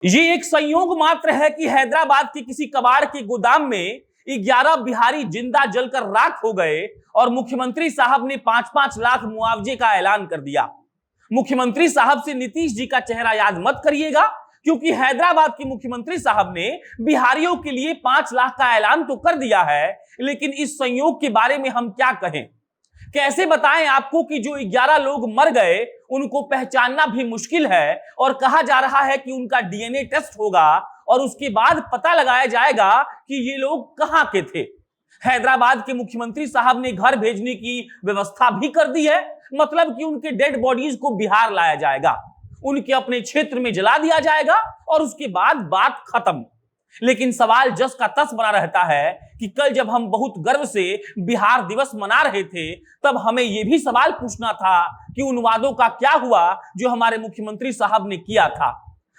ये एक संयोग मात्र है कि हैदराबाद के किसी कबाड़ के गोदाम में 11 बिहारी जिंदा जलकर राख हो गए और मुख्यमंत्री साहब ने 5-5 लाख मुआवजे का ऐलान कर दिया। मुख्यमंत्री साहब से नीतीश जी का चेहरा याद मत करिएगा, क्योंकि हैदराबाद के मुख्यमंत्री साहब ने बिहारियों के लिए 5 लाख का ऐलान तो कर दिया है, लेकिन इस संयोग के बारे में हम क्या कहें, कैसे बताएं आपको कि जो 11 लोग मर गए उनको पहचानना भी मुश्किल है और कहा जा रहा है कि उनका डीएनए टेस्ट होगा और उसके बाद पता लगाया जाएगा कि ये लोग कहां के थे। हैदराबाद के मुख्यमंत्री साहब ने घर भेजने की व्यवस्था भी कर दी है, मतलब कि उनके डेड बॉडीज को बिहार लाया जाएगा, उनके अपने क्षेत्र में जला दिया जाएगा और उसके बाद बात खत्म। लेकिन सवाल जस का तस बना रहता है कि कल जब हम बहुत गर्व से बिहार दिवस मना रहे थे, तब हमें यह भी सवाल पूछना था कि उन वादों का क्या हुआ जो हमारे मुख्यमंत्री साहब ने किया था।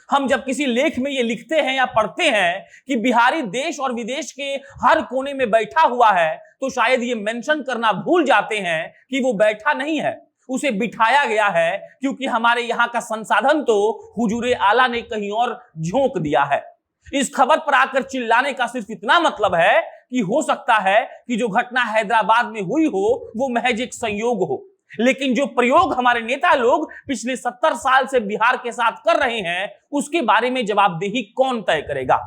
हम जब किसी लेख में ये लिखते हैं या पढ़ते हैं कि बिहारी देश और विदेश के हर कोने में बैठा हुआ है, तो शायद ये मेंशन करना भूल जाते हैं कि वो बैठा नहीं है, उसे बिठाया गया है, क्योंकि हमारे यहाँ का संसाधन तो हुजूरे आला ने कहीं और झोंक दिया है। इस खबर पर आकर चिल्लाने का सिर्फ इतना मतलब है कि हो सकता है कि जो घटना हैदराबाद में हुई हो वो महज एक संयोग हो, लेकिन जो प्रयोग हमारे नेता लोग पिछले 70 साल से बिहार के साथ कर रहे हैं, उसके बारे में जवाबदेही कौन तय करेगा।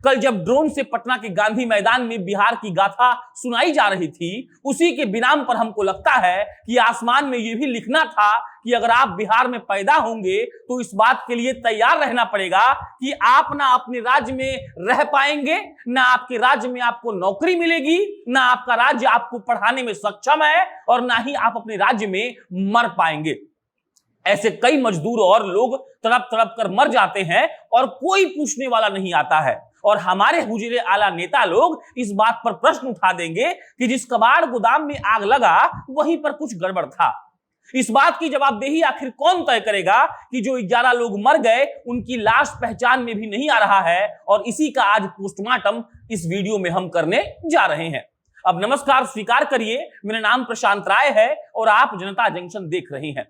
कल जब ड्रोन से पटना के गांधी मैदान में बिहार की गाथा सुनाई जा रही थी, उसी के बिनाम पर हमको लगता है कि आसमान में यह भी लिखना था कि अगर आप बिहार में पैदा होंगे तो इस बात के लिए तैयार रहना पड़ेगा कि आप ना अपने राज्य में रह पाएंगे, ना आपके राज्य में आपको नौकरी मिलेगी, ना आपका राज्य आपको पढ़ाने में सक्षम है और ना ही आप अपने राज्य में मर पाएंगे। ऐसे कई मजदूर और लोग तड़प तड़प कर मर जाते हैं और कोई पूछने वाला नहीं आता है, और हमारे हुजूरे आला नेता लोग इस बात पर प्रश्न उठा देंगे कि जिस कबाड़ गोदाम में आग लगा वहीं पर कुछ गड़बड़ था। इस बात की जवाबदेही आखिर कौन तय करेगा कि जो 11 लोग मर गए उनकी लाश पहचान में भी नहीं आ रहा है, और इसी का आज पोस्टमार्टम इस वीडियो में हम करने जा रहे हैं। अब नमस्कार स्वीकार करिए, मेरा नाम प्रशांत राय है और आप जनता जंक्शन देख रहे हैं।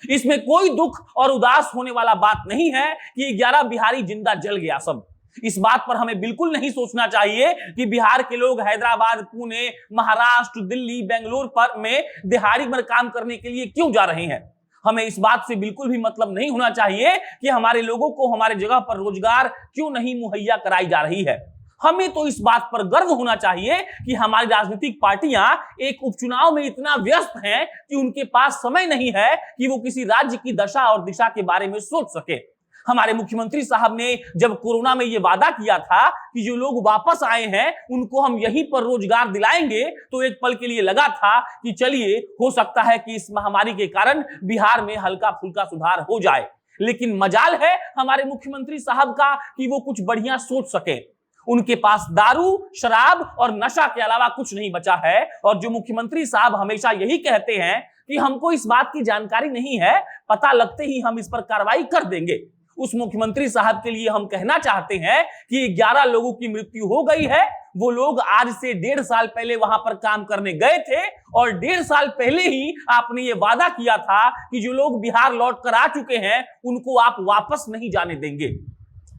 इसमें कोई दुख और उदास होने वाला बात नहीं है कि 11 बिहारी जिंदा जल गया सब। इस बात पर हमें बिल्कुल नहीं सोचना चाहिए कि बिहार के लोग हैदराबाद, पुणे, महाराष्ट्र, दिल्ली, बेंगलोर में दिहाड़ी पर काम करने के लिए क्यों जा रहे हैं। हमें इस बात से बिल्कुल भी मतलब नहीं होना चाहिए कि हमारे लोगों को हमारे जगह पर रोजगार क्यों नहीं मुहैया कराई जा रही है। हमें तो इस बात पर गर्व होना चाहिए कि हमारी राजनीतिक पार्टियां एक उपचुनाव में इतना व्यस्त हैं कि उनके पास समय नहीं है कि वो किसी राज्य की दशा और दिशा के बारे में सोच सके। हमारे मुख्यमंत्री साहब ने जब कोरोना में ये वादा किया था कि जो लोग वापस आए हैं उनको हम यहीं पर रोजगार दिलाएंगे, तो एक पल के लिए लगा था कि चलिए हो सकता है कि इस महामारी के कारण बिहार में हल्का फुल्का सुधार हो जाए। लेकिन मजाल है हमारे मुख्यमंत्री साहब का कि वो कुछ बढ़िया सोच सके। उनके पास दारू, शराब और नशा के अलावा कुछ नहीं बचा है, और जो मुख्यमंत्री साहब हमेशा यही कहते हैं कि हमको इस बात की जानकारी नहीं है, पता लगते ही हम इस पर कार्रवाई कर देंगे। उस मुख्यमंत्री साहब के लिए हम कहना चाहते हैं कि 11 लोगों की मृत्यु हो गई है। वो लोग आज से 1.5 साल पहले वहां पर काम करने गए थे और 1.5 साल पहले ही आपने ये वादा किया था कि जो लोग बिहार लौट कर आ चुके हैं उनको आप वापस नहीं जाने देंगे।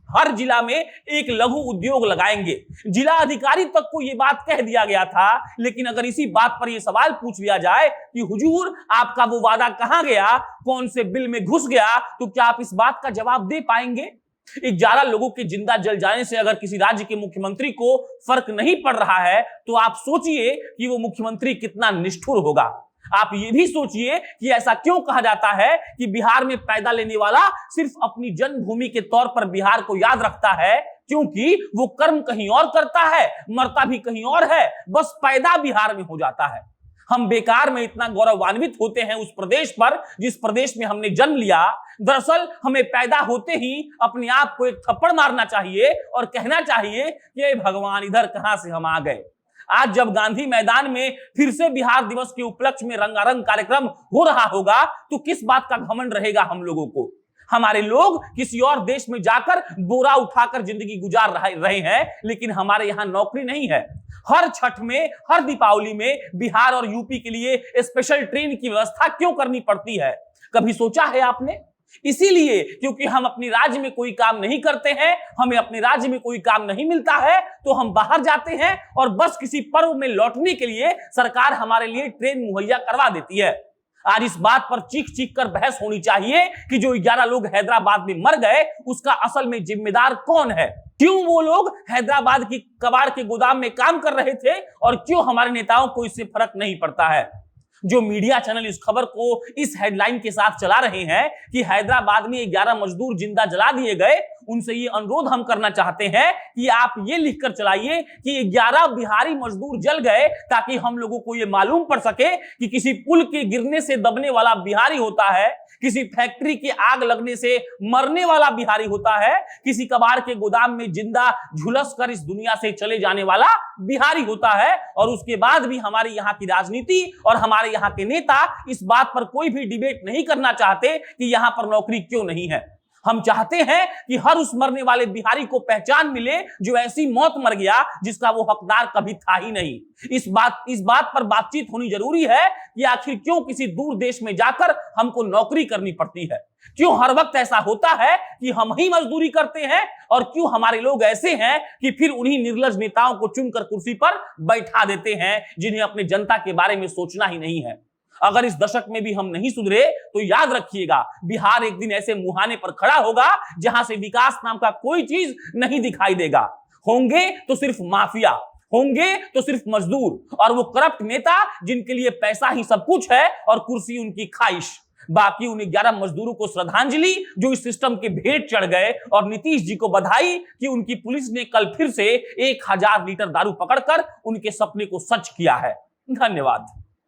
हर जिला में एक लघु उद्योग लगाएंगे। जिला अधिकारी तक को यह बात कह दिया गया था, लेकिन अगर इसी बात पर यह सवाल पूछ लिया जाए कि हुजूर आपका वो वादा कहां गया, कौन से बिल में घुस गया, तो क्या आप इस बात का जवाब दे पाएंगे। 11 लोगों के जिंदा जल जाने से अगर किसी राज्य के मुख्यमंत्री को फर्क नहीं पड़ रहा है, तो आप सोचिए कि वो मुख्यमंत्री कितना निष्ठुर होगा। आप ये भी सोचिए कि ऐसा क्यों कहा जाता है कि बिहार में पैदा लेने वाला सिर्फ अपनी जन्मभूमि के तौर पर बिहार को याद रखता है, क्योंकि वो कर्म कहीं और करता है, मरता भी कहीं और है, बस पैदा बिहार में हो जाता है। हम बेकार में इतना गौरवान्वित होते हैं उस प्रदेश पर जिस प्रदेश में हमने जन्म लिया। दरअसल हमें पैदा होते ही अपने आप को एक थप्पड़ मारना चाहिए और कहना चाहिए कि भगवान इधर कहां से हम आ गए। आज जब गांधी मैदान में फिर से बिहार दिवस के उपलक्ष्य में रंगारंग कार्यक्रम हो रहा होगा, तो किस बात का घमंड रहेगा हम लोगों को। हमारे लोग किसी और देश में जाकर बोरा उठाकर जिंदगी गुजार रहे हैं, लेकिन हमारे यहां नौकरी नहीं है। हर छठ में, हर दीपावली में बिहार और यूपी के लिए स्पेशल ट्रेन की व्यवस्था क्यों करनी पड़ती है, कभी सोचा है आपने। इसीलिए क्योंकि हम अपने राज्य में कोई काम नहीं करते हैं, हमें अपने राज्य में कोई काम नहीं मिलता है, तो हम बाहर जाते हैं और बस किसी पर्व में लौटने के लिए सरकार हमारे लिए ट्रेन मुहैया करवा देती है। आज इस बात पर चीख चीख कर बहस होनी चाहिए कि जो 11 लोग हैदराबाद में मर गए उसका असल में जिम्मेदार कौन है। क्यों वो लोग हैदराबाद की कबाड़ के गोदाम में काम कर रहे थे और क्यों हमारे नेताओं को इससे फर्क नहीं पड़ता है। जो मीडिया चैनल इस खबर को इस हेडलाइन के साथ चला रहे हैं कि हैदराबाद में 11 मजदूर जिंदा जला दिए गए, उनसे ये अनुरोध हम करना चाहते हैं कि आप ये लिखकर चलाइए कि 11 बिहारी मजदूर जल गए, ताकि हम लोगों को ये मालूम पड़ सके कि किसी पुल के गिरने से दबने वाला बिहारी होता है, किसी फैक्ट्री की आग लगने से मरने वाला बिहारी होता है, किसी कबाड़ के गोदाम में जिंदा झुलस कर इस दुनिया से चले जाने वाला बिहारी होता है। और उसके बाद भी हमारे यहाँ की राजनीति और हमारे यहाँ के नेता इस बात पर कोई भी डिबेट नहीं करना चाहते कि यहाँ पर नौकरी क्यों नहीं है। हम चाहते हैं कि हर उस मरने वाले बिहारी को पहचान मिले जो ऐसी मौत मर गया जिसका वो हकदार कभी था ही नहीं। इस बात पर बातचीत होनी जरूरी है कि आखिर क्यों किसी दूर देश में जाकर हमको नौकरी करनी पड़ती है, क्यों हर वक्त ऐसा होता है कि हम ही मजदूरी करते हैं, और क्यों हमारे लोग ऐसे हैं कि फिर उन्हीं निर्लज नेताओं को चुनकर कुर्सी पर बैठा देते हैं जिन्हें अपने जनता के बारे में सोचना ही नहीं है। अगर इस दशक में भी हम नहीं सुधरे तो याद रखिएगा, बिहार एक दिन ऐसे मुहाने पर खड़ा होगा जहां से विकास नाम का कोई चीज नहीं दिखाई देगा। होंगे तो सिर्फ माफिया, होंगे तो सिर्फ मजदूर और वो करप्ट नेता जिनके लिए पैसा ही सब कुछ है और कुर्सी उनकी ख्वाहिश। बाकी उन 11 मजदूरों को श्रद्धांजलि जो इस सिस्टम के भेंट चढ़ गए, और नीतीश जी को बधाई कि उनकी पुलिस ने कल फिर से 1000 लीटर दारू पकड़कर उनके सपने को सच किया है। धन्यवाद।